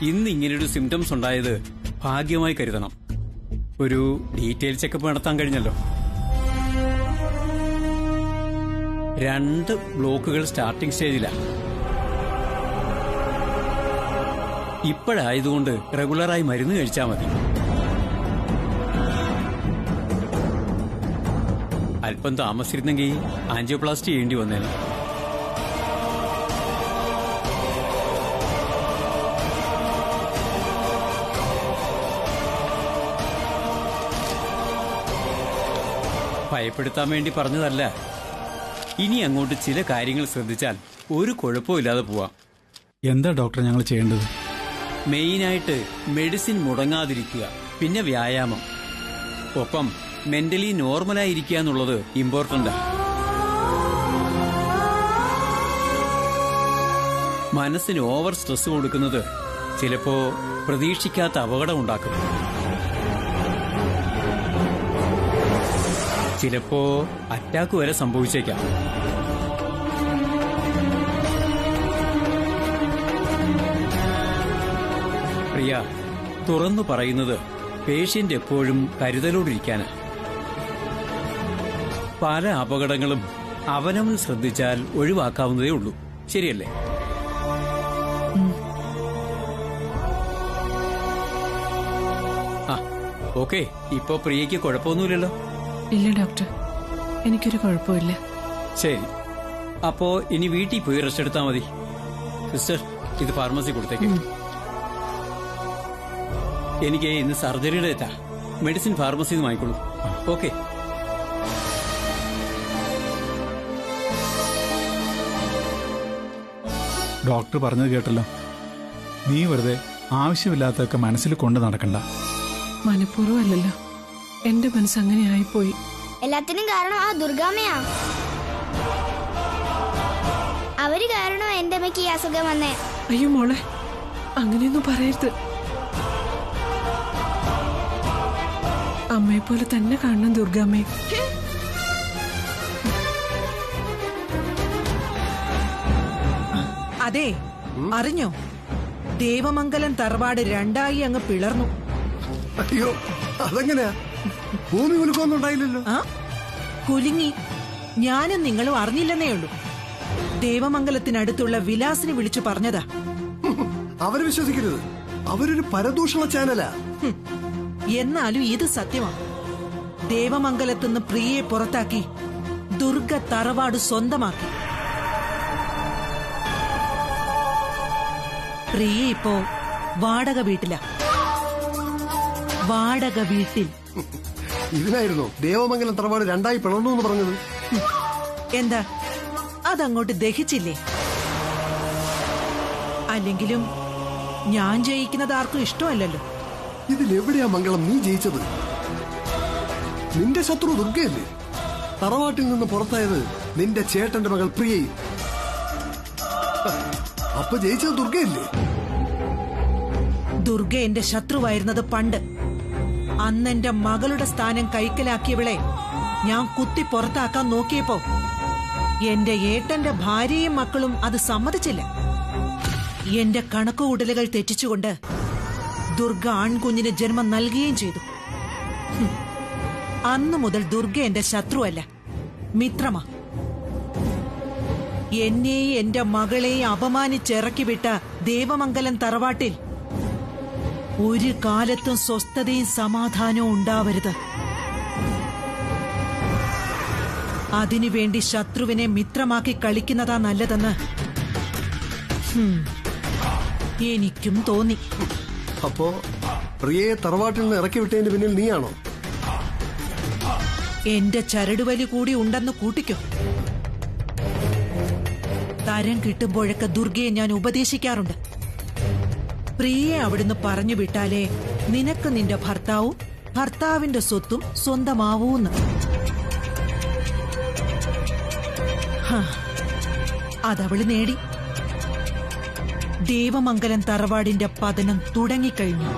ഇന്ന് ഇങ്ങനെയൊരു സിംറ്റംസ് ഉണ്ടായത് ഭാഗ്യമായി കരുതണം. ഒരു ഡീറ്റെയിൽ ചെക്കപ്പ് നടത്താൻ കഴിഞ്ഞല്ലോ. 2 ബ്ലോക്കുകൾ സ്റ്റാർട്ടിംഗ് സ്റ്റേജിലാണ്. ഇപ്പോഴായതുകൊണ്ട് റെഗുലറായി മരുന്ന് കഴിച്ചാൽ മതി. അല്പം താമസിച്ചിരുന്നെങ്കിൽ ആൻജിയോപ്ലാസ്റ്റി ചെയ്യേണ്ടി വന്നേനെ. ഭയപ്പെടുത്താൻ വേണ്ടി പറഞ്ഞതല്ല. ഇനി അങ്ങോട്ട് ചില കാര്യങ്ങൾ ശ്രദ്ധിച്ചാൽ ഒരു കുഴപ്പമില്ലാതെ പോവാം. എന്താ ഡോക്ടർ ഞങ്ങൾ ചെയ്യേണ്ടത്? മെയിനായിട്ട് മെഡിസിൻ മുടങ്ങാതിരിക്കുക, പിന്നെ വ്യായാമം, ഒപ്പം മെന്റലി നോർമലായിരിക്കുക എന്നുള്ളത് ഇമ്പോർട്ടന്റാ. മനസ്സിന് ഓവർ സ്ട്രെസ് കൊടുക്കുന്നത് ചിലപ്പോ പ്രതീക്ഷിക്കാത്ത അപകടം ഉണ്ടാക്കും. ചിലപ്പോ അറ്റാക്ക് വരെ സംഭവിച്ചേക്കാം. പ്രിയ, തുറന്നു പറയുന്നത് പേഷ്യന്റ് എപ്പോഴും കരുതലോടിരിക്കാനാ. പല അപകടങ്ങളും അവനവൻ ശ്രദ്ധിച്ചാൽ ഒഴിവാക്കാവുന്നതേ ഉള്ളൂ. ശരിയല്ലേ? ആ, ഓക്കെ. ഇപ്പോ പ്രിയയ്ക്ക് കുഴപ്പമൊന്നുമില്ലല്ലോ? ഇല്ല ഡോക്ടർ, എനിക്കൊരു കുഴപ്പമില്ല. ശരി, അപ്പോ ഇനി വീട്ടിൽ പോയി റെസ്റ്റ് എടുത്താൽ മതി. സിസ്റ്റർ, ഇത് ഫാർമസി കൊടുത്തേക്ക്. എനിക്ക് ഇന്ന് സർജറിയുടെ എത്താ. മെഡിസിൻ ഫാർമസിന്ന് വാങ്ങിക്കോളൂ. ഓക്കെ. ഡോക്ടർ പറഞ്ഞത് കേട്ടല്ലോ. നീ വെറുതെ ആവശ്യമില്ലാത്തതൊക്കെ മനസ്സിൽ കൊണ്ട് നടക്കണ്ട. മനഃപൂർവ്വം അല്ലല്ലോ, എന്റെ മനസ്സ് അങ്ങനെ ആയിപ്പോയി. എല്ലാത്തിനും കാരണം ആ ദുർഗാമ്മയാ. അവര് കാരണം എന്റെ അമ്മയ്ക്ക് ഈ അസുഖം വന്നേ. അയ്യോ മോളെ, അങ്ങനെയൊന്നും പറയരുത്. അമ്മയെ പോലെ തന്നെ കാണണം ദുർഗാമ്മയെ. അതെ, അറിഞ്ഞോ? ദേവമംഗലം തറവാട് 2ആയി അങ്ങ് പിളർന്നു. അയ്യോ, അതെങ്ങനെയാ? ഭൂമി കുലുക്കൊന്നും ഉണ്ടായില്ലല്ലോ. ആ, കുലുങ്ങി. ഞാനും നിങ്ങളും അറിഞ്ഞില്ലെന്നേ ഉള്ളൂ. ദേവമംഗലത്തിനടുത്തുള്ള വിലാസിനെ വിളിച്ചു പറഞ്ഞതാ. അവരെ വിശ്വസിക്കരുത്, അവരൊരു പരദൂഷണ ചാനലാ. എന്നാലും ഇത് സത്യമാണ്. ദേവമംഗലത്തുനിന്ന് പ്രിയയെ പുറത്താക്കി ദുർഗ തറവാട് സ്വന്തമാക്കി. പ്രിയ ഇപ്പോ വാടക വീട്ടിലാ. വാടക വീട്ടിൽ. ഇതിനായിരുന്നു ദേവമംഗലം തറവാട് 2ആയി പിളർന്നു എന്ന് പറഞ്ഞത്. എന്താ അതങ്ങോട്ട് ദഹിച്ചില്ലേ? അല്ലെങ്കിലും ഞാൻ ജയിക്കുന്നത് ആർക്കും ഇഷ്ടമല്ലല്ലോ. ഇതിലെവിടെയാ മംഗളം നീ ജയിച്ചത്? നിന്റെ ശത്രു ദുർഗയല്ലേ? തറവാട്ടിൽ നിന്ന് പുറത്തായത് നിന്റെ ചേട്ടന്റെ മകൾ പ്രിയയും. അപ്പൊ ജയിച്ചത് ദുർഗയല്ലേ? ദുർഗ എന്റെ ശത്രുവായിരുന്നത് പണ്ട്. അന്നെന്റെ മകളുടെ സ്ഥാനം കൈക്കലാക്കിയവളെ ഞാൻ കുത്തി പുറത്താക്കാൻ നോക്കിയപ്പോ എന്റെ ഏട്ടന്റെ ഭാര്യയും മക്കളും അത് സമ്മതിച്ചില്ല. എന്റെ കണക്കുകൂട്ടലുകൾ തെറ്റിച്ചുകൊണ്ട് ദുർഗ ആൺകുഞ്ഞിന് ജന്മം നൽകുകയും ചെയ്തു. അന്നു മുതൽ ദുർഗ എന്റെ ശത്രുവല്ല, മിത്രമാ. എന്നെയും എന്റെ മകളെയും അപമാനിച്ചിറക്കി വിട്ട ദേവമംഗലം തറവാട്ടിൽ ഒരു കാലത്തും സ്വസ്ഥതയും സമാധാനവും ഉണ്ടാവരുത്. അതിനുവേണ്ടി ശത്രുവിനെ മിത്രമാക്കി കളിക്കുന്നതാ നല്ലതെന്ന് എനിക്കും തോന്നി. അപ്പോ പ്രിയയെ തറവാട്ടിൽ നിന്ന് ഇറക്കി വിട്ടതിന് പിന്നിൽ നീയാണോ? എന്റെ ചരടുവലി കൂടി ഉണ്ടെന്ന് കൂട്ടിക്കോ. തരം കിട്ടുമ്പോഴൊക്കെ ദുർഗയെ ഞാൻ ഉപദേശിക്കാറുണ്ട്. പ്രിയയെ അവിടുന്ന് പറഞ്ഞു വിട്ടാലേ നിനക്ക് നിന്റെ ഭർത്താവും ഭർത്താവിന്റെ സ്വത്തും സ്വന്തമാവൂന്ന്. അതവള് നേടി. ദേവമംഗലം തറവാടിന്റെ പതനം തുടങ്ങിക്കഴിഞ്ഞു.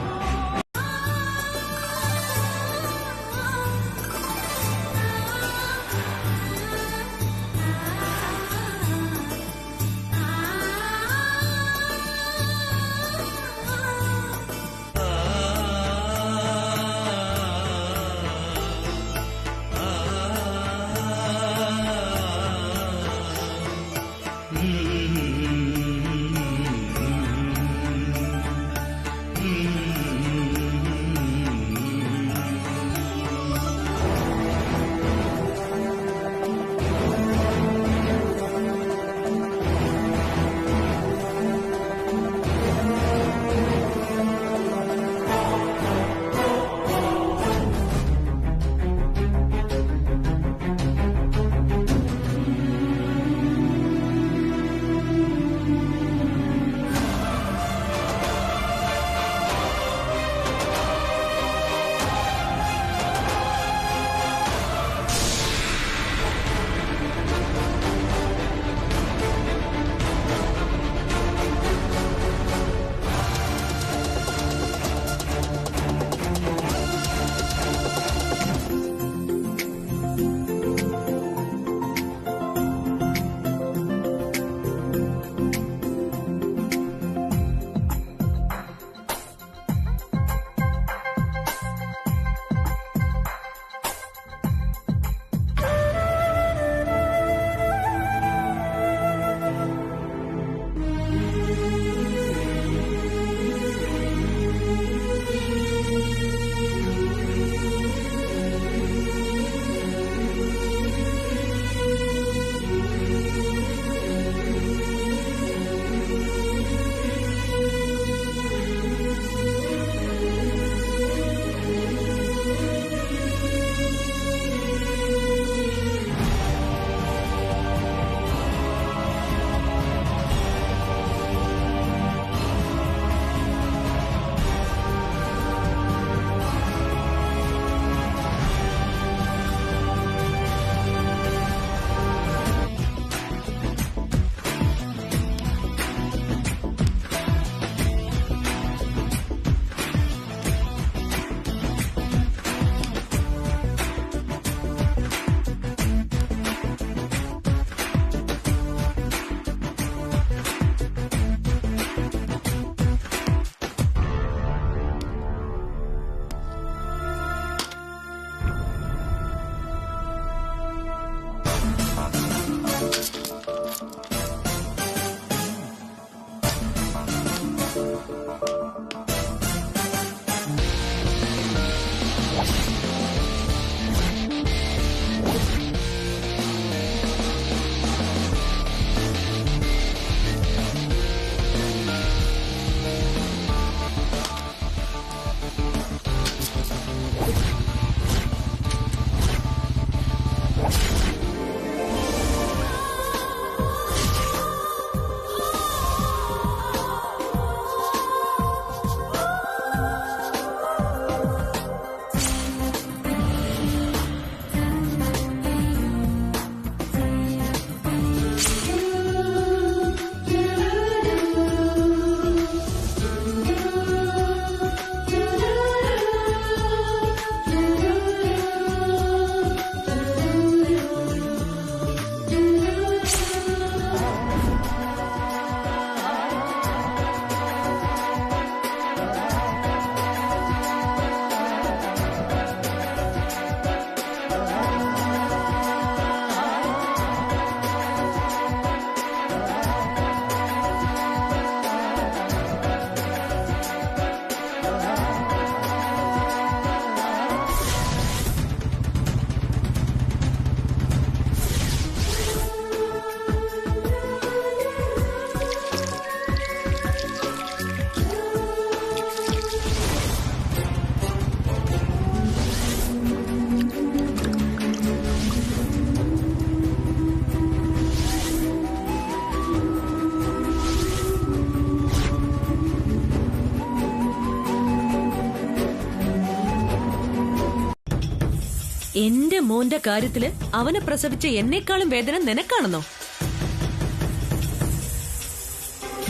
എന്റെ മോന്റെ കാര്യത്തില് അവനെ പ്രസവിച്ച എന്നെക്കാളും വേദന നിനക്കാണെന്നോ?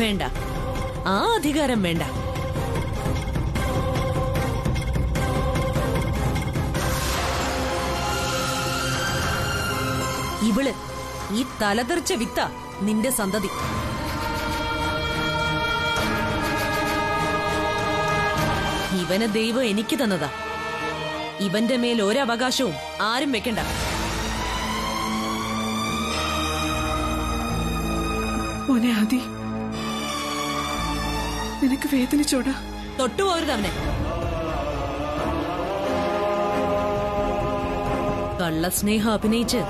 വേണ്ട, ആ അധികാരം വേണ്ട. ഇവള് ഈ തലതെറിച്ച വിത്ത നിന്റെ സന്തതി. ഇവനെ ദൈവം എനിക്ക് തന്നതാ. ഇവന്റെ മേൽ ഒരവകാശവും ആരും വെക്കണ്ട. മോനെ ആദി, നിനക്ക് വേദനിച്ചോടാ? തൊട്ടുപോകരുത് അവനെ. കള്ളസ്നേഹം അഭിനയിച്ച്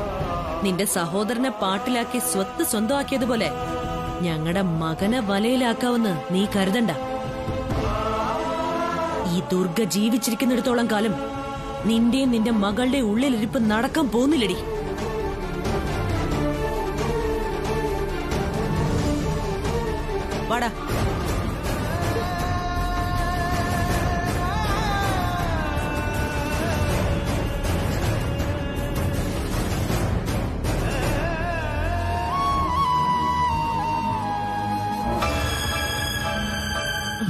നിന്റെ സഹോദരനെ പാട്ടിലാക്കി സ്വത്ത് സ്വന്തമാക്കിയതുപോലെ ഞങ്ങളുടെ മകനെ വലയിലാക്കാമെന്ന് നീ കരുതണ്ട. ഈ ദുർഗ ജീവിച്ചിരിക്കുന്നിടത്തോളം കാലം നിന്റെയും നിന്റെ മകളുടെ ഉള്ളിലിരിപ്പ് നടക്കാൻ പോകുന്നില്ലടി. വാടാ.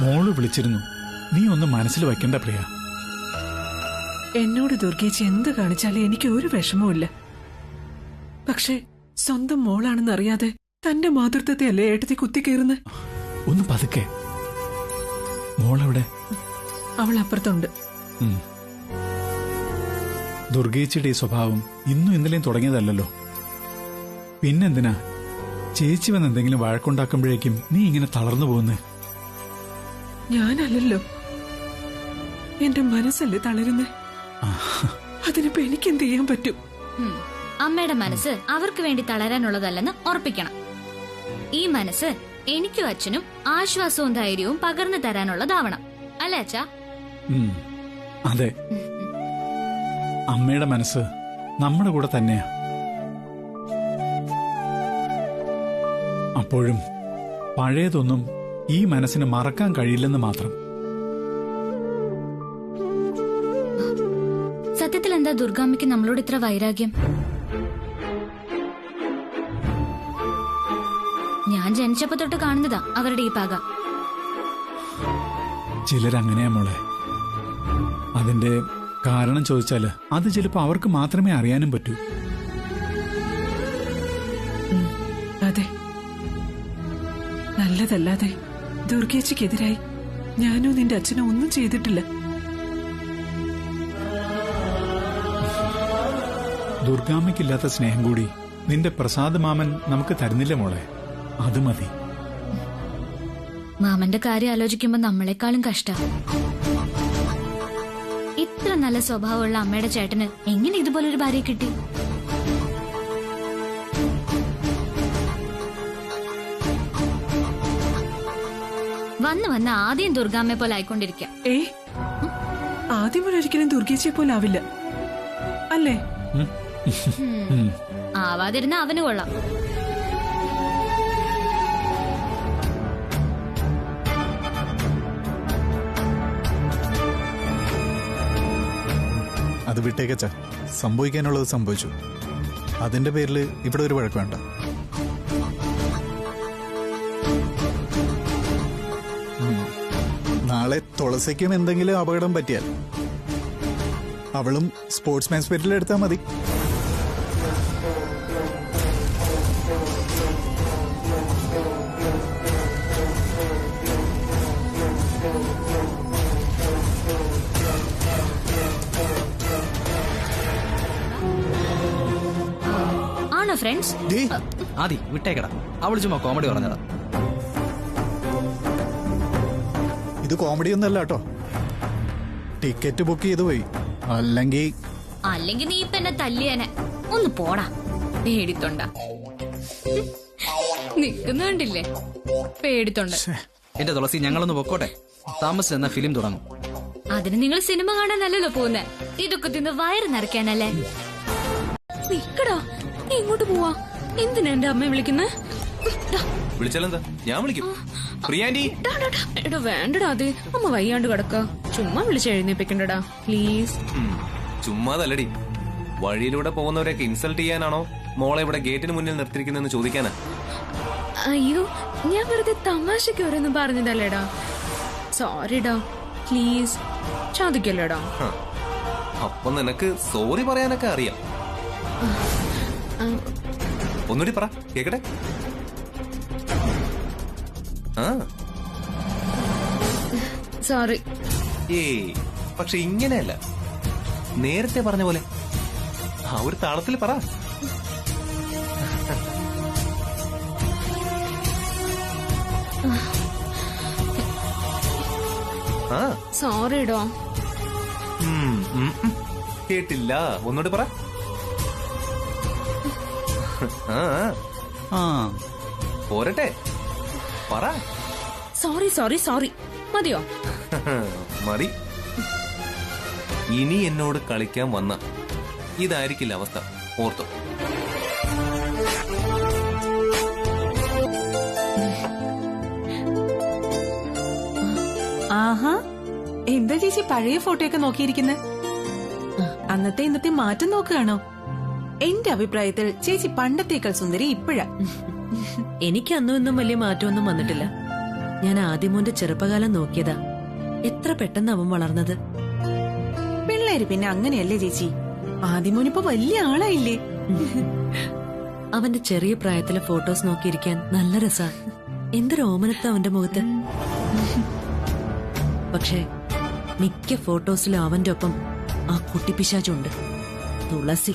മോള് വിളിച്ചിരുന്നു. നീ ഒന്ന് മനസ്സിൽ വയ്ക്കണ്ട പ്രിയ. എന്നോട് ദുർഗേച്ചി എന്ത് കാണിച്ചാലും എനിക്ക് ഒരു വിഷമവുമില്ല. പക്ഷെ സ്വന്തം മോളാണെന്ന് അറിയാതെ തന്റെ മാതൃത്വത്തെ അല്ലേ ഏട്ടത്തി കുത്തിക്കേറുന്ന? ഒന്ന് പതുക്കെ. മോളെവിടെ? അവൾ അപ്പുറത്തുണ്ട്. ദുർഗേച്ചിയുടെ ഈ സ്വഭാവം ഇന്നും ഇന്നലെയും തുടങ്ങിയതല്ലോ. പിന്നെന്തിനാ ചേച്ചി വന്ന് എന്തെങ്കിലും വഴക്കുണ്ടാക്കുമ്പോഴേക്കും നീ ഇങ്ങനെ തളർന്നു പോകുന്നേ? ഞാനല്ലല്ലോ, എന്റെ മനസ്സല്ലേ തളരുന്നേ. അതിനിപ്പോ എനിക്കെന്ത് ചെയ്യാൻ പറ്റും? അമ്മയുടെ മനസ്സ് അവർക്ക് വേണ്ടി തളരാനുള്ളതല്ലെന്ന് ഉറപ്പിക്കണം. ഈ മനസ്സ് എനിക്കും അച്ഛനും ആശ്വാസവും ധൈര്യവും പകർന്നു തരാനുള്ളതാവണം. അല്ലേ അച്ഛാ? അതെ, അമ്മയുടെ മനസ്സ് നമ്മുടെ കൂടെ തന്നെയാ. അപ്പോഴും പഴയതൊന്നും ഈ മനസ്സിന് മറക്കാൻ കഴിയില്ലെന്ന് മാത്രം. സത്യത്തിൽ എന്താ ദുർഗാമ്മയ്ക്ക് നമ്മളോട് ഇത്ര വൈരാഗ്യം? ഞാൻ ജനിച്ചപ്പോ തൊട്ട് കാണുന്നതാ അവരുടെ ഈ പക. ചിലരങ്ങനെയാ മോളെ. അതിന്റെ കാരണം ചോദിച്ചാല് അത് ചിലപ്പോ അവർക്ക് മാത്രമേ അറിയാനും പറ്റൂ. അതെ, നല്ലതല്ലാതെ ദുർഗേച്ചിക്കെതിരായി ഞാനോ നിന്റെ അച്ഛനോ ഒന്നും ചെയ്തിട്ടില്ല. ദുർഗാമ്മയ്ക്കില്ലാത്ത സ്നേഹം കൂടി നിന്റെ പ്രസാദ് മാമൻ നമുക്ക് തരുന്നില്ല മോളെ. അത് മതി. മാമന്റെ കാര്യം ആലോചിക്കുമ്പോ നമ്മളെക്കാളും കഷ്ടം. ഇത്ര നല്ല സ്വഭാവമുള്ള അമ്മയുടെ ചേട്ടന് എങ്ങനെ ഇതുപോലൊരു ഭാര്യയെ കിട്ടി? വന്ന് ആദ്യം ദുർഗാമ്മയെ പോലെ ആയിക്കൊണ്ടിരിക്കാം. ആദ്യം ഒരിക്കലും ദുർഗേച്ചിയെ പോലെ ആവില്ല, അല്ലേ? ആവാതിരുന്ന അവന് കൊള്ളാം. അത് വിട്ടേക്കച്ച. സംഭവിക്കാനുള്ളത് സംഭവിച്ചു. അതിന്റെ പേരിൽ ഇവിടെ ഒരു വഴക്ക് വേണ്ട. നാളെ തുളസിക്കും എന്തെങ്കിലും അപകടം പറ്റിയാൽ അവളും സ്പോർട്സ്മാൻ സ്പിരിറ്റിൽ എടുത്താൽ മതി. ആണോ ഫ്രണ്ട്സ്? ആദി വിട്ടേക്കടാ, അവള് ചുമ്മാ കോമഡി പറഞ്ഞതാ. ഇത് കോമഡി ഒന്നല്ല കേട്ടോ. ടിക്കറ്റ് ബുക്ക് ചെയ്തു പോയി. അല്ലെങ്കിൽ നീ ഇപ്പൊ എന്നെ തല്ലിയനെ. ഒന്ന് പോടാ, പേടിത്തൊണ്ട. നിക്കുന്നുണ്ടില്ലേ പേടിത്തൊണ്ട. എന്റെ തുളസി, ഞങ്ങളൊന്ന് പൊക്കോട്ടെ. താമസിച്ചെന്ന ഫിലിം തുടങ്ങും. അതിന് നിങ്ങൾ സിനിമ കാണാനല്ലോ പോകുന്നേ, ഇതൊക്കെ തിന്ന് വയറ് നിറയ്ക്കാനല്ലേ. നിക്കടാ, നീ ഇങ്ങോട്ട് പോവാ. എന്തിനാ എന്റെ അമ്മയെ വിളിക്കുന്നത്? വിളിച്ചാലെന്താ, ഞാൻ വിളിക്കും. എടാ വേണ്ടടാ, അത് അമ്മ വയ്യാണ്ട് കിടക്ക. ചുമ്മാ വിളിച്ച് എഴുന്നേപ്പിക്കണ്ടടാ പ്ലീസ്. ചുമ്മാതല്ലടി, വഴിയിലൂടെ പോകുന്നവരെയൊക്കെ ഇൻസൾട്ട് ചെയ്യാനാണോ മോളെ ഇവിടെ ഗേറ്റിന് മുന്നിൽ നിർത്തിയിരിക്കുന്നതെന്ന് ചോദിക്കാനാ? അയ്യോ, ഞാൻ വെറുതെ തമാശക്ക് ഓരോന്നും പറഞ്ഞതല്ലേടാ. സോറിടാ, പ്ലീസ് ചോദിക്കല്ലേടാ. അപ്പൊ നിനക്ക് സോറി പറയാനൊക്കെ അറിയാം. ഒന്നുകൂടി പറ കേക്കട്ടെ. സോറി. പക്ഷെ ഇങ്ങനെയല്ല, നേരത്തെ പറഞ്ഞ പോലെ ആ ഒരു താളത്തിൽ പറ. സോറിടോ. കേട്ടില്ല, ഒന്നുകൂടി പറ. പോരട്ടെ, പറ. Sorry sorry sorry. മതിയോ? മതി. ഇനി എന്നോട് കളിക്കാൻ വന്ന ഇതായിരിക്കില്ല അവസ്ഥ, ഓർത്തോ. ആഹാ, എന്താ ചേച്ചി പഴയ ഫോട്ടോയൊക്കെ നോക്കിയിരിക്കുന്നത്? അന്നത്തെ ഇന്നത്തെ മാറ്റം നോക്കുകയാണോ? എന്റെ അഭിപ്രായത്തിൽ ചേച്ചി പണ്ടത്തേക്കാൾ സുന്ദരി ഇപ്പോഴാ. എനിക്ക് അന്നും ഇന്നും വലിയ മാറ്റമൊന്നും വന്നിട്ടില്ല. ഞാൻ ആദ്യമോന്റെ ചെറുപ്പകാലം നോക്കിയതാ. എത്ര പെട്ടെന്ന് അവൻ വളർന്നത്. പിള്ളേര് പിന്നെ അങ്ങനെയല്ലേ ചേച്ചി? ആദ്യമോനിപ്പോ വലിയ ആളായില്ലേ? അവന്റെ ചെറിയ പ്രായത്തിലെ ഫോട്ടോസ് നോക്കിയിരിക്കാൻ നല്ല രസാ. എന്തൊരു ഓമനത്ത അവന്റെ മുഖത്ത്. പക്ഷേ മിക്ക ഫോട്ടോസിലും അവന്റെ ഒപ്പം ആ കുട്ടിപ്പിശാചുണ്ട്, തുളസി.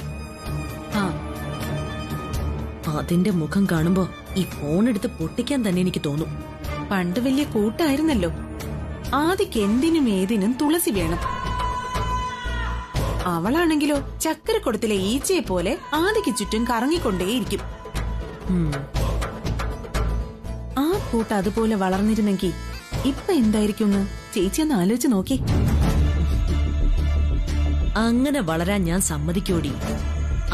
അതിന്റെ മുഖം കാണുമ്പോ ഈ ഫോൺ എടുത്ത് പൊട്ടിക്കാൻ തന്നെ എനിക്ക് തോന്നും. പണ്ട് വലിയ കൂട്ടായിരുന്നല്ലോ. ആദിക്ക് എന്തിനും ഏതിനും തുളസി വേണം. അവളാണെങ്കിലോ ചക്കരക്കുടത്തിലെ ഈച്ചയെ പോലെ ആദിക്ക് ചുറ്റും കറങ്ങിക്കൊണ്ടേയിരിക്കും. ആ കൂട്ട് അതുപോലെ വളർന്നിരുന്നെങ്കിൽ ഇപ്പൊ എന്തായിരിക്കും ചേച്ചി ഒന്ന് ആലോചിച്ച് നോക്കി. അങ്ങനെ വളരാൻ ഞാൻ സമ്മതിക്കോടി.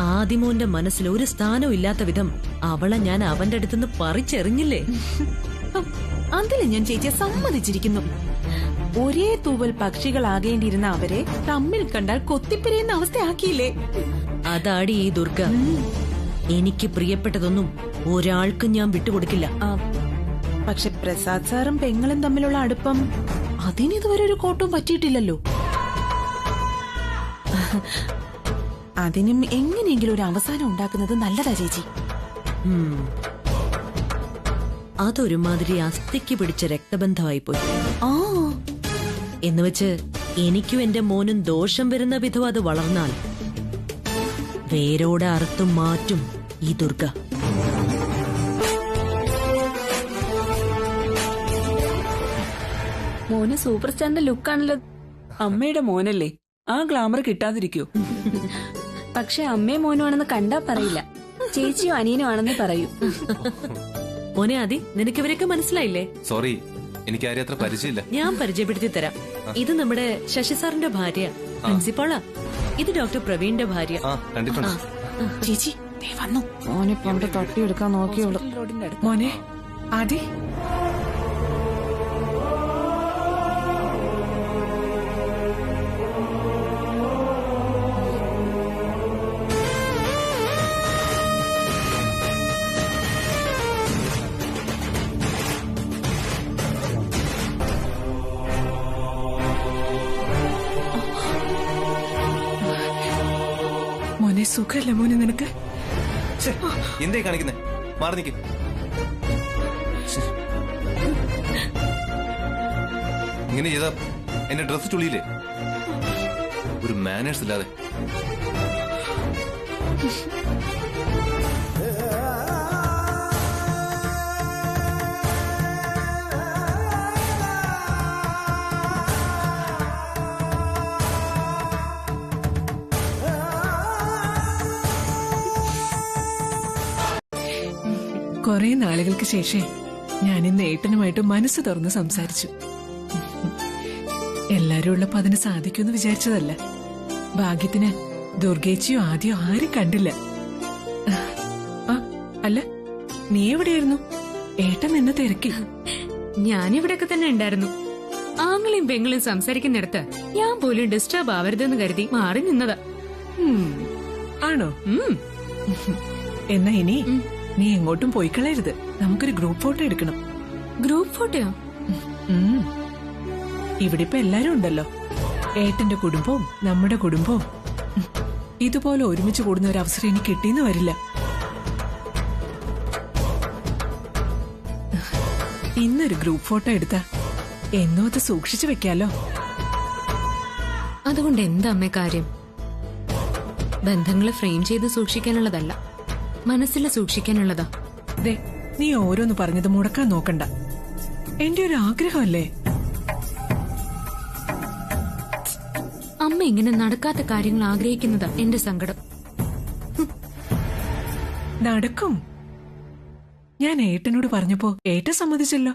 ആദിമോന്റെ മനസ്സിൽ ഒരു സ്ഥാനവും ഇല്ലാത്ത വിധം അവളെ ഞാൻ അവന്റെ അടുത്തുനിന്ന് പറിച്ചെറിഞ്ഞില്ലേ? അതില് ഞാൻ ചേച്ചിയെ സമ്മതിച്ചിരിക്കുന്നു. ഒരേ തൂവൽ പക്ഷികളാകേണ്ടിയിരുന്ന അവരെ തമ്മിൽ കണ്ടാൽ കൊത്തിപ്പിരിയുന്ന അവസ്ഥയാക്കിയില്ലേ? അതാടി ഈ ദുർഗ. എനിക്ക് പ്രിയപ്പെട്ടതൊന്നും ഒരാൾക്കും ഞാൻ വിട്ടുകൊടുക്കില്ല. പക്ഷെ പ്രസാദ് സാറും പെങ്ങളും തമ്മിലുള്ള അടുപ്പം അതിനിതുവരെ ഒരു കോട്ടവും പറ്റിയിട്ടില്ലല്ലോ. അതിനും എങ്ങനെയെങ്കിലും ഒരു അവസാനം ഉണ്ടാക്കുന്നത് നല്ലതാ ചേച്ചി. അതൊരുമാതിരി അസ്ഥിക്ക് പിടിച്ച രക്തബന്ധമായി പോയി. എന്നുവെച്ച് എനിക്കും എന്റെ മോനും ദോഷം വരുന്ന വിധം അത് വളർന്നാൽ വേരോടെ അറുത്തും മാറ്റും ഈ ദുർഗ. മോന് സൂപ്പർ സ്റ്റാറിന്റെ ലുക്കാണല്ലോ. അമ്മയുടെ മോനല്ലേ, ആ ഗ്ലാമർ കിട്ടാതിരിക്കൂ. പക്ഷെ അമ്മയും മോനും ആണെന്ന് കണ്ടാ പറയില്ല, ചേച്ചിയോ അനിയനും ആണെന്ന് പറയൂ. മോനെ ആദി, നിനക്ക് ഇവരൊക്കെ മനസ്സിലായില്ലേ? സോറി, എനിക്ക് ആരും അത്ര പരിചയമില്ല. ഞാൻ പരിചയപ്പെടുത്തി തരാം. ഇത് നമ്മുടെ ശശി സാറിന്റെ ഭാര്യ പ്രിൻസിപ്പാളാ. ഇത് ഡോക്ടർ പ്രവീണിന്റെ ഭാര്യ. കണ്ടിട്ടുണ്ട് ചേച്ചി. വന്നു മോനെ പണ്ട് തട്ടിയെടുക്കാൻ നോക്കിയോളൂ. മോനെ ആദി, മോനെ സുഖല്ലേ മോനെ നിനക്ക്? എന്തേ കാണിക്കുന്നേ? മാറി നിൽക്ക്. ഇങ്ങനെ ചെയ്താ എന്റെ ഡ്രസ് ചുളിയില്ലേ? ഒരു മാനേഴ്സ് ഇല്ലാതെ. കുറെ നാളുകൾക്ക് ശേഷം ഞാൻ ഇന്ന് ഏട്ടനുമായിട്ട് മനസ്സ് തുറന്ന് സംസാരിച്ചു. എല്ലാരും ഉള്ളപ്പോ അതിന് സാധിക്കുമെന്ന് വിചാരിച്ചതല്ല. ഭാഗ്യത്തിന് ദുർഗേച്ചിയോ ആദ്യം ആരും കണ്ടില്ല. അല്ല, നീ എവിടെയായിരുന്നു? ഏട്ടൻ നിന്നെ തിരക്കി. ഞാനിവിടെയൊക്കെ തന്നെ ഉണ്ടായിരുന്നു. ആങ്ങളെയും പെങ്ങളും സംസാരിക്കുന്നിടത്ത് ഞാൻ പോലും ഡിസ്റ്റർബ് ആവരുതെന്ന് കരുതി മാറി നിന്നതാ. ആണോ? എന്നാ ഇനി നീ എങ്ങോട്ടും പോയി കളയരുത്. നമുക്കൊരു ഗ്രൂപ്പ് ഫോട്ടോ എടുക്കണം. ഗ്രൂപ്പ് ഫോട്ടോയോ? ഇവിടെ ഇപ്പൊ എല്ലാരും ഉണ്ടല്ലോ. ഏട്ടന്റെ കുടുംബവും നമ്മുടെ കുടുംബവും. ഇതുപോലെ ഒരുമിച്ച് കൂടുന്ന ഒരു അവസരം എനിക്ക് കിട്ടിയെന്ന് വരില്ല. ഇന്നൊരു ഗ്രൂപ്പ് ഫോട്ടോ എടുത്താ എന്നോ അത് സൂക്ഷിച്ചു വെക്കാലോ. അതുകൊണ്ട് എന്താ അമ്മേ കാര്യം? ബന്ധങ്ങളെ ഫ്രെയിം ചെയ്ത് സൂക്ഷിക്കാനുള്ളതല്ല, മനസ്സിൽ സൂക്ഷിക്കാനുള്ളതാ. ദേ, നീ ഓരോന്ന് പറഞ്ഞത് മുടക്കാൻ നോക്കണ്ട. എന്റെ ഒരു ആഗ്രഹമല്ലേ. അമ്മ ഇങ്ങനെ നടക്കാത്ത കാര്യങ്ങൾ ആഗ്രഹിക്കുന്നതാ എന്റെ സങ്കടം. നടക്കും. ഞാൻ ഏട്ടനോട് പറഞ്ഞപ്പോ ഏട്ടൻ സമ്മതിച്ചല്ലോ.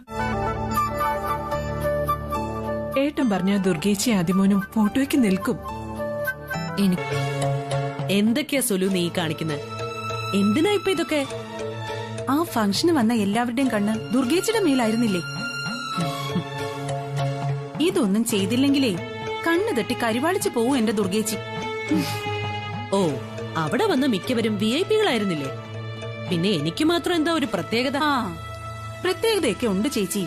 ഏട്ടൻ പറഞ്ഞ ദുർഗേച്ചി ആദിമോനും ഫോട്ടോയ്ക്ക് നിൽക്കും. എനിക്ക് എന്തൊക്കെയാ സുലു നീ കാണിക്കുന്നത്? എന്തിനാ ഇപ്പൊ ഇതൊക്കെ? ആ ഫംഗ്ഷന് വന്ന എല്ലാവരുടെയും കണ്ണ് ദുർഗേച്ചിയുടെ മേലായിരുന്നില്ലേ? ഇതൊന്നും ചെയ്തില്ലെങ്കിലേ കണ്ണ് തട്ടി കരിവാളിച്ചു പോവും എന്റെ ദുർഗേച്ചി. ഓ, അവിടെ വന്ന മിക്കവരും VIP-കളായിരുന്നില്ലേ? പിന്നെ എനിക്ക് മാത്രം എന്താ ഒരു പ്രത്യേകത? ആ, പ്രത്യേകതയൊക്കെ ഉണ്ട് ചേച്ചി.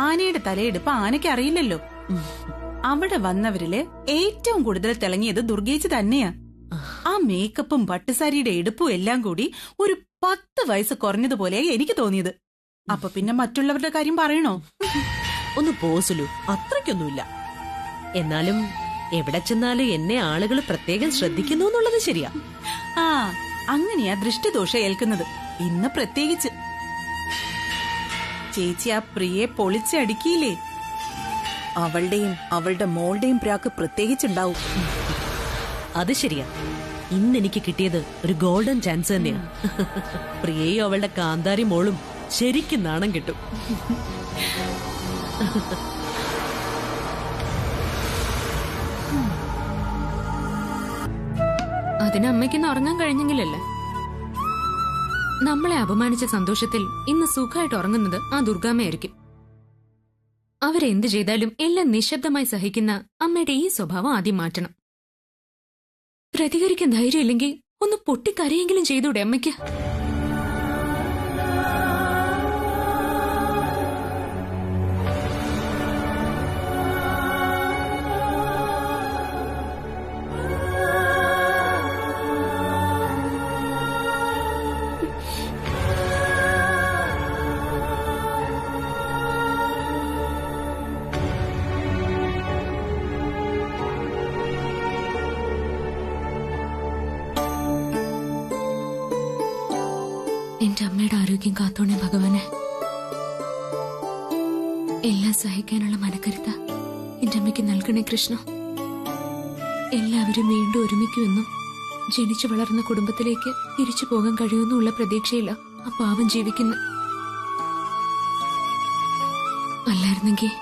ആനയുടെ തലയെടുപ്പ് ആനയ്ക്ക് അറിയില്ലല്ലോ. അവിടെ വന്നവരില് ഏറ്റവും കൂടുതൽ തിളങ്ങിയത് ദുർഗേച്ചി തന്നെയാ. ആ മേക്കപ്പും പട്ടുസാരിയുടെ എടുപ്പും എല്ലാം കൂടി ഒരു 10 വയസ്സ് കുറഞ്ഞതുപോലെ എനിക്ക് തോന്നിയത്. അപ്പൊ പിന്നെ മറ്റുള്ളവരുടെ കാര്യം പറയണോ? ഒന്ന് പോസുലു, അത്രയ്ക്കൊന്നുമില്ല. എന്നാലും എവിടെ ചെന്നാലും എന്നെ ആളുകൾ പ്രത്യേകം ശ്രദ്ധിക്കുന്നു എന്നുള്ളത് ശരിയാ. ആ, അങ്ങനെയാ ദൃഷ്ടിദോഷം ഏൽക്കുന്നത്. ഇന്ന് പ്രത്യേകിച്ച്. ചേച്ചി ആ പ്രിയെ പൊളിച്ചടുക്കിയില്ലേ? അവളുടെയും അവളുടെ മോളുടെയും പ്രാക്ക് പ്രത്യേകിച്ചുണ്ടാവും. അത് ശരിയാ. ഇന്ന് എനിക്ക് കിട്ടിയത് ഒരു ഗോൾഡൻ ചാൻസ് തന്നെയാ. പ്രിയയും അവളുടെ കാന്താരി മോളും ശരിക്കും നാണം കിട്ടും. അതിന് അമ്മയ്ക്കൊന്ന് ഉറങ്ങാൻ കഴിഞ്ഞെങ്കിലല്ലേ? നമ്മളെ അപമാനിച്ച സന്തോഷത്തിൽ ഇന്ന് സുഖമായിട്ട് ഉറങ്ങുന്നത് ആ ദുർഗാമ്മയായിരിക്കും. അവരെന്ത് ചെയ്താലും എല്ലാം നിശബ്ദമായി സഹിക്കുന്ന അമ്മയുടെ ഈ സ്വഭാവം ആദ്യം മാറ്റണം. പ്രതികരിക്കാൻ ധൈര്യമില്ലെങ്കിൽ ഒന്ന് പൊട്ടിക്കരയെങ്കിലും ചെയ്തൂടെ അമ്മയ്ക്ക്? എന്റെ അമ്മയുടെ ആരോഗ്യം കാത്തോണേ ഭഗവാനെ. എല്ലാം സഹിക്കാനുള്ള മനക്കരുത്ത എന്റെ അമ്മയ്ക്ക് നൽകണേ കൃഷ്ണ. എല്ലാവരും വീണ്ടും ഒരുമിക്കുമെന്നും ജനിച്ചു വളർന്ന കുടുംബത്തിലേക്ക് തിരിച്ചു പോകാൻ കഴിയുമെന്നുള്ള പ്രതീക്ഷയില്ല ആ പാവം ജീവിക്കുന്നു. അല്ലായിരുന്നെങ്കിൽ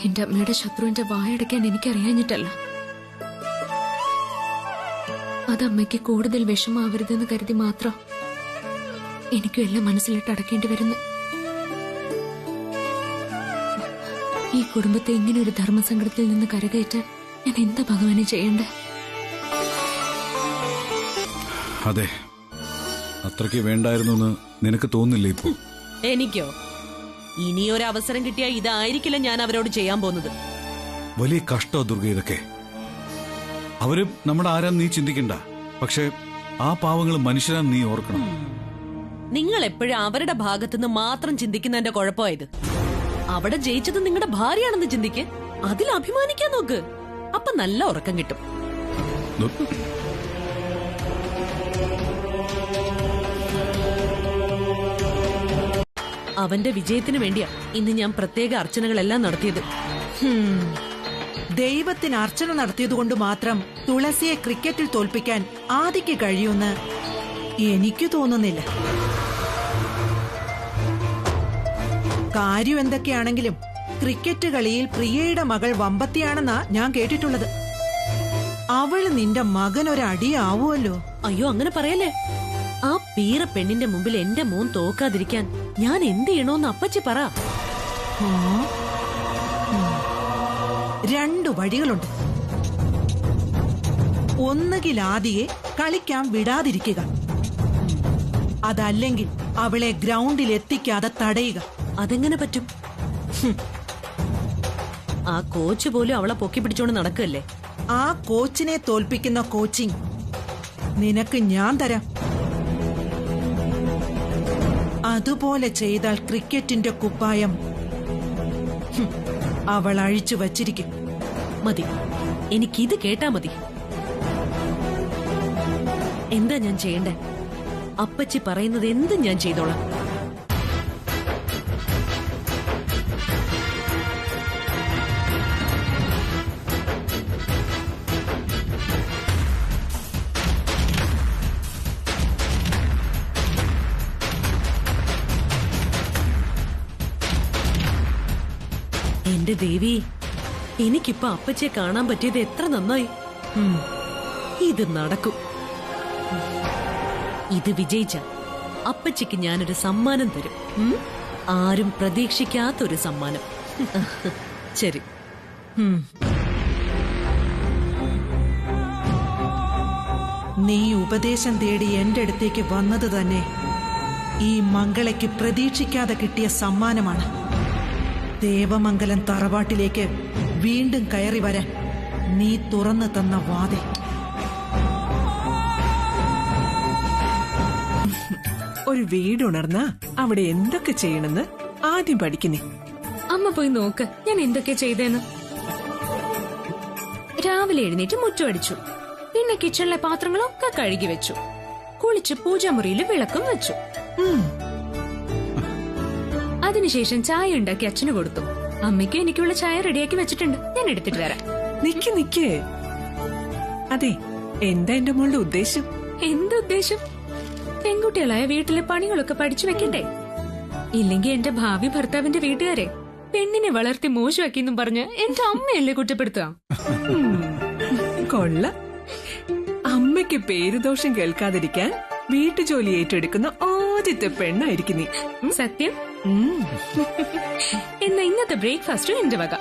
എന്റെ അമ്മയുടെ ശത്രുവിന്റെ വായടയ്ക്കാൻ എനിക്കറിയാഞ്ഞിട്ടല്ല. അത് അമ്മയ്ക്ക് കൂടുതൽ വിഷമാവരുതെന്ന് കരുതി മാത്രം എനിക്കും എല്ലാം മനസ്സിലിട്ട് അടക്കേണ്ടി വരുന്നു. ഈ കുടുംബത്തെ ഇങ്ങനെ ഒരു ധർമ്മസങ്കടത്തിൽ നിന്ന് കരകയറ്റാൻ ഞാൻ എന്താ ഭഗവാനെ ചെയ്യണ്ടേ? അതെ, അത്രയ്ക്ക് വേണ്ടായിരുന്നു എന്ന് നിനക്ക് തോന്നില്ലേ ഇപ്പോ? എനിക്കോ? ഇനിയൊരു അവസരം കിട്ടിയാൽ ഇതായിരിക്കില്ല ഞാൻ അവരോട് ചെയ്യാൻ പോകുന്നത്. വലിയ കഷ്ടോ ദുർഗ ഇതൊക്കെ. അവര് നമ്മുടെ ആരാന്ന് നീ ചിന്തിക്കണ്ട. പക്ഷെ ആ പാവങ്ങൾ മനുഷ്യരാന്ന് നീ ഓർക്കണം. നിങ്ങൾ എപ്പോഴും അവരുടെ ഭാഗത്തുനിന്ന് മാത്രം ചിന്തിക്കുന്നതിന്റെ കുഴപ്പമായത്. അവിടെ ജയിച്ചത് നിങ്ങളുടെ ഭാര്യയാണെന്ന് ചിന്തിക്ക്. അതിൽ അഭിമാനിക്കാൻ നോക്ക്. അപ്പൊ നല്ല ഉറക്കം കിട്ടും. അവന്റെ വിജയത്തിന് വേണ്ടിയാ ഇന്ന് ഞാൻ പ്രത്യേക അർച്ചനകളെല്ലാം നടത്തിയത്. ദൈവത്തിന് അർച്ചന നടത്തിയതുകൊണ്ട് മാത്രം തുളസിയെ ക്രിക്കറ്റിൽ തോൽപ്പിക്കാൻ ആദിക്ക് കഴിയുമെന്ന് എനിക്ക് തോന്നുന്നില്ല. കാര്യം എന്തൊക്കെയാണെങ്കിലും ക്രിക്കറ്റ് കളിയിൽ പ്രിയയുടെ മകൾ വമ്പത്തിയാണെന്നാ ഞാൻ കേട്ടിട്ടുള്ളത്. അവള് നിന്റെ മകൻ ഒരടിയാവുമല്ലോ. അയ്യോ, അങ്ങനെ പറയല്ലേ. ആ പീറ പെണ്ണിന്റെ മുമ്പിൽ എന്റെ മോൻ തോക്കാതിരിക്കാൻ ഞാൻ എന്ത് ചെയ്യണോന്ന് അപ്പച്ചി പറ. രണ്ടു വഴികളുണ്ട്. ഒന്നുകിൽ ആദിയെ കളിക്കാൻ വിടാതിരിക്കുക. അതല്ലെങ്കിൽ അവളെ ഗ്രൗണ്ടിൽ എത്തിക്കാതെ തടയുക. അതെങ്ങനെ പറ്റും? ആ കോച്ച് പോലും അവളെ പൊക്കി പിടിച്ചോണ്ട് നടക്കല്ലേ. ആ കോച്ചിനെ തോൽപ്പിക്കുന്ന കോച്ചിങ് നിനക്ക് ഞാൻ തരാം. അതുപോലെ ചെയ്താൽ ക്രിക്കറ്റിന്റെ കുപ്പായം അവൾ അഴിച്ചു വച്ചിരിക്കും. മതി, എനിക്കിത് കേട്ടാ മതി. എന്താ ഞാൻ ചെയ്യണ്ടേ? അപ്പച്ചി പറയുന്നത് എന്തും ഞാൻ ചെയ്തോളാം. എന്റെ ദേവി, എനിക്കിപ്പോ അപ്പച്ചിയെ കാണാൻ പറ്റിയത് എത്ര നന്നായി. ഇത് നടക്കും. ഇത് വിജയിച്ച അപ്പച്ചിക്ക് ഞാനൊരു സമ്മാനം തരും. ആരും പ്രതീക്ഷിക്കാത്തൊരു സമ്മാനം. ശരി. നീ ഉപദേശം തേടി എന്റെ അടുത്തേക്ക് വന്നത് തന്നെ ഈ മംഗളയ്ക്ക് പ്രതീക്ഷിക്കാതെ കിട്ടിയ സമ്മാനമാണ്. ദേവമംഗലം തറവാട്ടിലേക്ക് വീണ്ടും കയറി വരാൻ നീ തുറന്നു തന്ന വാതിൽ. ഒരു വീടുണർന്ന അവിടെ എന്തൊക്കെ ചെയ്യണമെന്ന് ആദ്യം പഠിക്കുന്നേ. അമ്മ പോയി നോക്ക് ഞാൻ എന്തൊക്കെ ചെയ്തേന്ന്. രാവിലെ എഴുന്നേറ്റ് മുറ്റം അടിച്ചു, പിന്നെ കിച്ചണിലെ പാത്രങ്ങളൊക്കെ കഴുകി വെച്ചു, കുളിച്ച് പൂജാമുറിയിൽ വിളക്കും വെച്ചു. അതിനുശേഷം ചായ ഉണ്ടാക്കി അച്ഛന് കൊടുത്തു. അമ്മയ്ക്ക് എനിക്കുള്ള ചായ റെഡിയാക്കി വെച്ചിട്ടുണ്ട്, ഞാൻ എടുത്തിട്ട് വരാം. നിക്ക്. അതെ, എന്താ എന്റെ മോളുടെ ഉദ്ദേശം? എന്തുദ്ദേശം? പെൺകുട്ടികളായ വീട്ടിലെ പണികളൊക്കെ പഠിച്ചു വെക്കണ്ടേ? ഇല്ലെങ്കിൽ എന്റെ ഭാവി ഭർത്താവിന്റെ വീട്ടുകാരെ പെണ്ണിനെ വളർത്തി മോശമാക്കിന്നും പറഞ്ഞ് എന്റെ അമ്മയല്ലേ കുറ്റപ്പെടുത്തുക? കൊള്ള. അമ്മയ്ക്ക് പേരുദോഷം കേൾക്കാതിരിക്കാൻ വീട്ടുജോലി ഏറ്റെടുക്കുന്ന ആദ്യത്തെ പെണ്ണായിരിക്കും നീ. സത്യം. എന്നാ ഇന്നത്തെ ബ്രേക്ക്ഫാസ്റ്റും എന്റെ വക.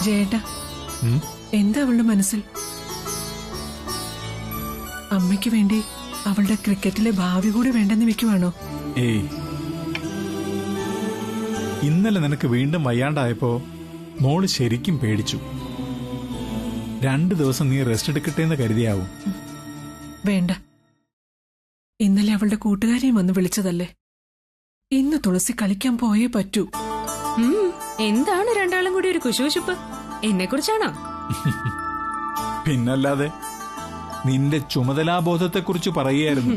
ജേട്ടാ, എന്താ അവളുടെ മനസ്സിൽ? അമ്മയ്ക്ക് വേണ്ടി അവളുടെ ക്രിക്കറ്റിലെ ഭാവി കൂടി വേണ്ടെന്ന് വെക്കുവാണോ? ഏയ്, ഇന്നലെ നിനക്ക് വീണ്ടും വയ്യാണ്ടായപ്പോ മോള് ശരിക്കും പേടിച്ചു. 2 ദിവസം നീ റെസ്റ്റ് എടുക്കട്ടെ എന്ന് കരുതിയാവും. വേണ്ട, ഇന്നലെ അവളുടെ കൂട്ടുകാരെയും വന്ന് വിളിച്ചതല്ലേ. ഇന്ന് തുളസി കളിക്കാൻ പോയേ പറ്റൂ. എന്താണ് രണ്ടാളും കൂടി ഒരു കുശുകുശുപ്പ്? എന്നെ കുറിച്ചാണോ? പിന്നല്ലാതെ, നിന്റെ ചുമതലാബോധത്തെക്കുറിച്ച് പറയുകയായിരുന്നു.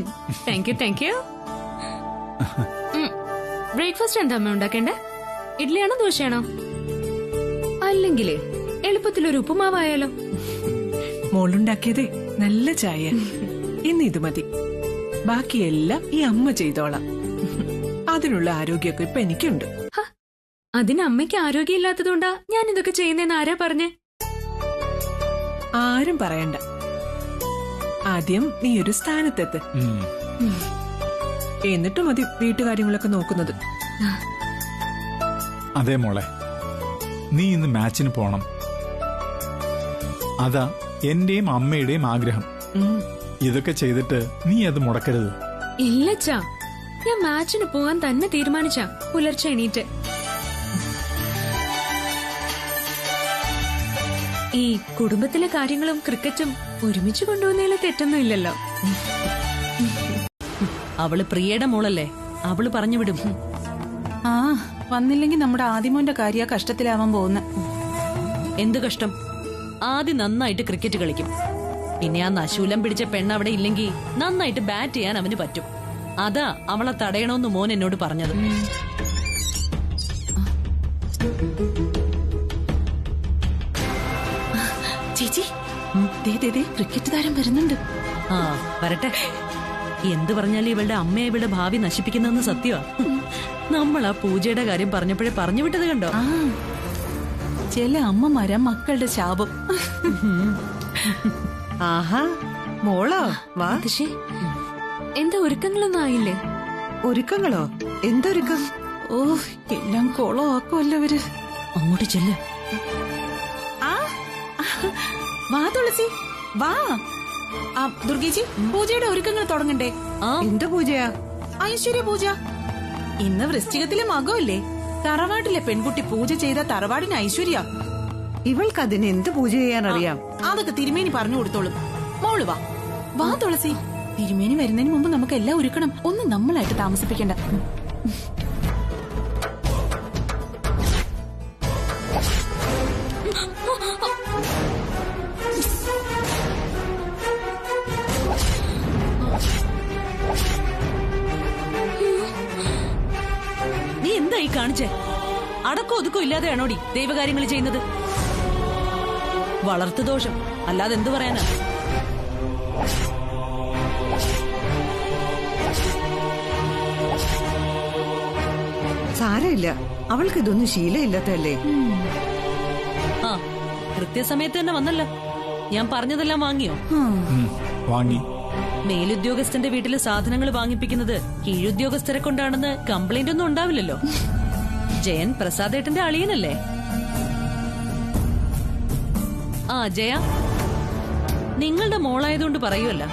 Thank you. ബ്രേക്ക്ഫാസ്റ്റ് എന്താ അമ്മ ഉണ്ടാക്കേണ്ടേ? ഇഡ്ഡലിയാണോ ദോശയാണോ? അല്ലെങ്കിലേ എളുപ്പത്തിലൊരു ഉപ്പുമാവായാലോ? മോളുണ്ടാക്കിയതേ നല്ല ചായ. ഇന്ന് ഇത് മതി. ബാക്കിയെല്ലാം ഈ അമ്മ ചെയ്തോളാം. അതിനുള്ള ആരോഗ്യമൊക്കെ ഇപ്പൊ എനിക്കുണ്ട്. അതിന് അമ്മയ്ക്ക് ആരോഗ്യമില്ലാത്തതുകൊണ്ടാ ഞാൻ ഇതൊക്കെ ചെയ്യുന്നതെന്ന് ആരാ പറഞ്ഞേ? ആരും പറയണ്ട. ആദ്യം നീ ഒരു സ്ഥാനത്തെത്ത്, എന്നിട്ട് മതി വീട്ടുകാര്യങ്ങളൊക്കെ നോക്കുന്നത്. അതെ മോളെ, നീ ഇന്ന് മാച്ചിന് പോണം. അതാ എന്റെയും അമ്മയുടെയും ആഗ്രഹം. ഇതൊക്കെ ചെയ്തിട്ട് നീ അത് മുടക്കരുത്. ഇല്ലച്ചാ, ഞാൻ മാച്ചിന് പോകാൻ തന്നെ തീരുമാനിച്ച പുലർച്ചെ എണീറ്റ്. ഈ കുടുംബത്തിലെ കാര്യങ്ങളും ക്രിക്കറ്റും ഒരുമിച്ച് കൊണ്ടുപോകുന്നതിൽ തെറ്റൊന്നും ഇല്ലല്ലോ. അവള് പ്രിയയുടെ മോളല്ലേ, അവള് പറഞ്ഞു വിടും. വന്നില്ലെങ്കിൽ നമ്മുടെ ആദിമോന്റെ കാര്യ കഷ്ടത്തിലാവാൻ പോകുന്ന. എന്ത് കഷ്ടം? ആദ്യം നന്നായിട്ട് ക്രിക്കറ്റ് കളിക്കും, പിന്നെ ആ നശൂലം പിടിച്ച പെണ്ണ് അവിടെ ഇല്ലെങ്കിൽ നന്നായിട്ട് ബാറ്റ് ചെയ്യാൻ അവന് പറ്റും. അതാ അവളെ തടയണമെന്ന് മോൻ എന്നോട് പറഞ്ഞത്. ചേച്ചി, ക്രിക്കറ്റ് താരം വരുന്നുണ്ട്. ആ വരട്ടെ. എന്ത് പറഞ്ഞാലും ഇവളുടെ അമ്മയെ ഇവളുടെ ഭാവി നശിപ്പിക്കുന്നെന്ന് സത്യമാ. നമ്മൾ ആ പൂജയുടെ കാര്യം പറഞ്ഞപ്പോഴേ പറഞ്ഞു വിട്ടത് കണ്ടോ? ചില അമ്മമാരാ മക്കളുടെ ശാപം. ആഹാ, മോളോ വാ. എന്താ ഒരുക്കങ്ങളൊന്നും ആയില്ലേ? ഒരുക്കങ്ങളോ? എന്തൊരുക്കം? ഓ, എല്ലാം കൊളമാക്കുമല്ലോ അവര്. അങ്ങോട്ട് ചെല്ല്, ആ വാ തുളസി വാ. ദുർഗേച്ചി, പൂജയുടെ ഒരുക്കങ്ങൾ തുടങ്ങണ്ടേ? എന്ത് പൂജയാ? ഐശ്വര്യ പൂജ. ഇന്ന് വൃശ്ചികത്തിലെ മകമല്ലേ? തറവാട്ടിലെ പെൺകുട്ടി പൂജ ചെയ്ത തറവാടിന് ഐശ്വര്യ. ഇവൾക്ക് അതിന് എന്ത് പൂജ ചെയ്യാനറിയാം? അതൊക്കെ തിരുമേനി പറഞ്ഞു കൊടുത്തോളും. മോള് വാ. വാ തുളസി. തിരുമേനി വരുന്നതിന് മുമ്പ് നമുക്ക് എല്ലാം ഒരുക്കണം. ഒന്നും നമ്മളായിട്ട് താമസിപ്പിക്കണ്ട. നീ എന്തായി കാണിച്ചേ? അടക്കം ഒതുക്കം ഇല്ലാതെയാണോടി ദൈവകാര്യങ്ങൾ ചെയ്യുന്നത്? വളർത്തുദോഷം അല്ലാതെ എന്തു പറയാനാ? സാരമില്ല, അവൾക്ക് ഇതൊന്നും ശീലമില്ലാത്തല്ലേ. ആ, കൃത്യസമയത്ത് തന്നെ വന്നല്ലോ. ഞാൻ പറഞ്ഞതെല്ലാം വാങ്ങിയോ? വാങ്ങി. മേലുദ്യോഗസ്ഥന്റെ വീട്ടില് സാധനങ്ങൾ വാങ്ങിപ്പിക്കുന്നത് കീഴുദ്യോഗസ്ഥരെ കൊണ്ടാണെന്ന് കംപ്ലൈന്റ് ഒന്നും ഉണ്ടാവില്ലല്ലോ. ജയൻ പ്രസാദേട്ടന്റെ അളിയനല്ലേ? ആ ജയ, നിങ്ങളുടെ മോളായതുകൊണ്ട് പറയുമല്ല,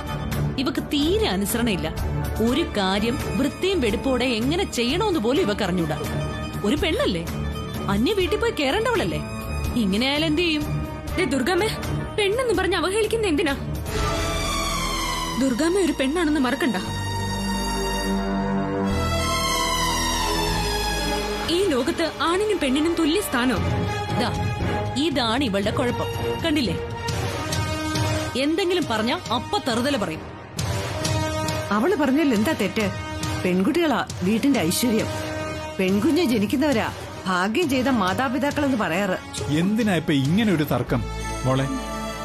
ഇവക്ക് തീരെ അനുസരണയില്ല. ഒരു കാര്യം വൃത്തിയും വെടുപ്പോടെ എങ്ങനെ ചെയ്യണമെന്ന് പോലും ഇവക്ക് അറിഞ്ഞൂടാ. ഒരു പെണ്ണല്ലേ, അന്യ വീട്ടിൽ പോയി കേറേണ്ടവളല്ലേ. ഇങ്ങനെ ആയാലും എന്ത് ചെയ്യും? ദുർഗാമ്മ, പെണ്ണെന്ന് പറഞ്ഞ് അവഹേളിക്കുന്ന എന്തിനാ? ദുർഗാമ്മ ഒരു പെണ്ണാണെന്ന് മറക്കണ്ട. ഈ ലോകത്ത് ആണിനും പെണ്ണിനും തുല്യ സ്ഥാനവും. ഇതാണ് ഇവളുടെ കുഴപ്പം. കണ്ടില്ലേ, എന്തെങ്കിലും പറഞ്ഞ അപ്പ തെറുതല പറയും. അവള് പറഞ്ഞല്ലോ എന്താ തെറ്റ്? പെൺകുട്ടികളാ വീട്ടിന്റെ ഐശ്വര്യം. പെൺകുഞ്ഞ് ജനിക്കുന്നവരാ ഭാഗ്യം ചെയ്ത മാതാപിതാക്കളെന്ന് പറയാറ്. എന്തിനാ ഇപ്പൊ ഇങ്ങനെ ഒരു തർക്കം മോളെ?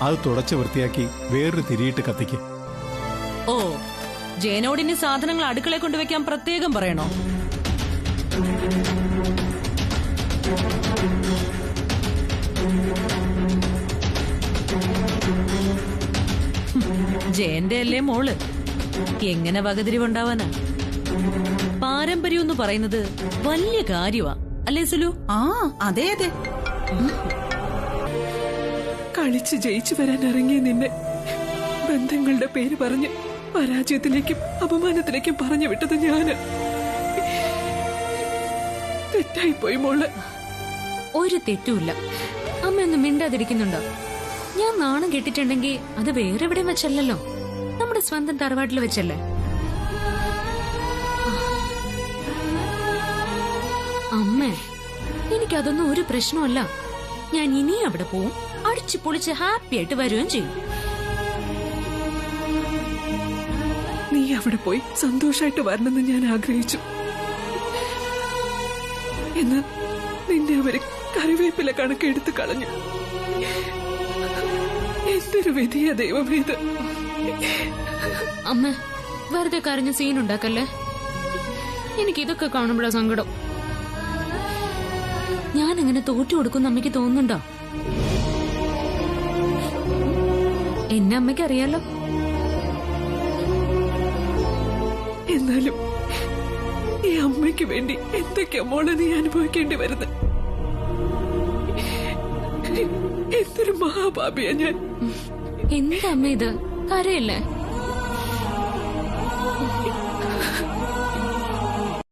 അത് തുടച്ച് വൃത്തിയാക്കി വേറൊരു തിരിയിട്ട് കത്തിക്ക്. ഓ, ജയനോടിന് സാധനങ്ങൾ അടുക്കളയെ കൊണ്ടുവയ്ക്കാൻ പ്രത്യേകം പറയണോ? ജയന്റെ അല്ലേ മോള്, എങ്ങനെ വകതിരിവുണ്ടാവാനാ? പാരമ്പര്യം എന്ന് പറയുന്നത് വലിയ കാര്യമാ അല്ലേ സുലു? ആ അതെ അതെ. കളിച്ച് ജയിച്ചു വരാൻ ഇറങ്ങിയ നിന്നെ ബന്ധങ്ങളുടെ പേര് പറഞ്ഞ് പരാജയത്തിലേക്കും അപമാനത്തിലേക്കും പറഞ്ഞു വിട്ടത് ഞാന്. തെറ്റായിപ്പോയി മോള്. ഒരു തെറ്റുമില്ല. അമ്മ ഒന്നും മിണ്ടാതിരിക്കുന്നുണ്ടോ? ഞാൻ നാണം കെട്ടിട്ടുണ്ടെങ്കിൽ അത് വേറെ എവിടെ വെച്ചല്ലോ, നമ്മുടെ സ്വന്തം തറവാട്ടിൽ വെച്ചല്ലേ. അമ്മേ, എനിക്കതൊന്നും ഒരു പ്രശ്നമല്ല. ഞാൻ ഇനി അവിടെ പോവും, അടിച്ചു പൊളിച്ച് ഹാപ്പി ആയിട്ട് വരികയും ചെയ്യും. നീ അവിടെ പോയി സന്തോഷായിട്ട് വരണമെന്ന് ഞാൻ ആഗ്രഹിച്ചു. എന്ന് നിന്നെ അവര് കറിവേപ്പില കണക്കെടുത്ത് കളഞ്ഞു. എന്തൊരു വിധിയാ ദൈവമേ ഇത്. അമ്മ, വെറുതെ കരഞ്ഞ സീനുണ്ടാക്കല്ലേ. എനിക്കിതൊക്കെ കാണുമ്പോഴാ സങ്കടം. ഞാൻ അങ്ങനെ തോറ്റു കൊടുക്കുന്ന അമ്മയ്ക്ക് തോന്നുന്നുണ്ടോ? എന്നെ അമ്മയ്ക്ക് അറിയാലോ. എന്നാലും ഈ അമ്മയ്ക്ക് വേണ്ടി എന്തൊക്കെയാ മോളെ നീ അനുഭവിക്കേണ്ടി വരുന്നത്? എന്തൊരു മഹാപാപിയാ ഞാൻ. എന്താ അമ്മ ഇത്? കരയല്ലേ?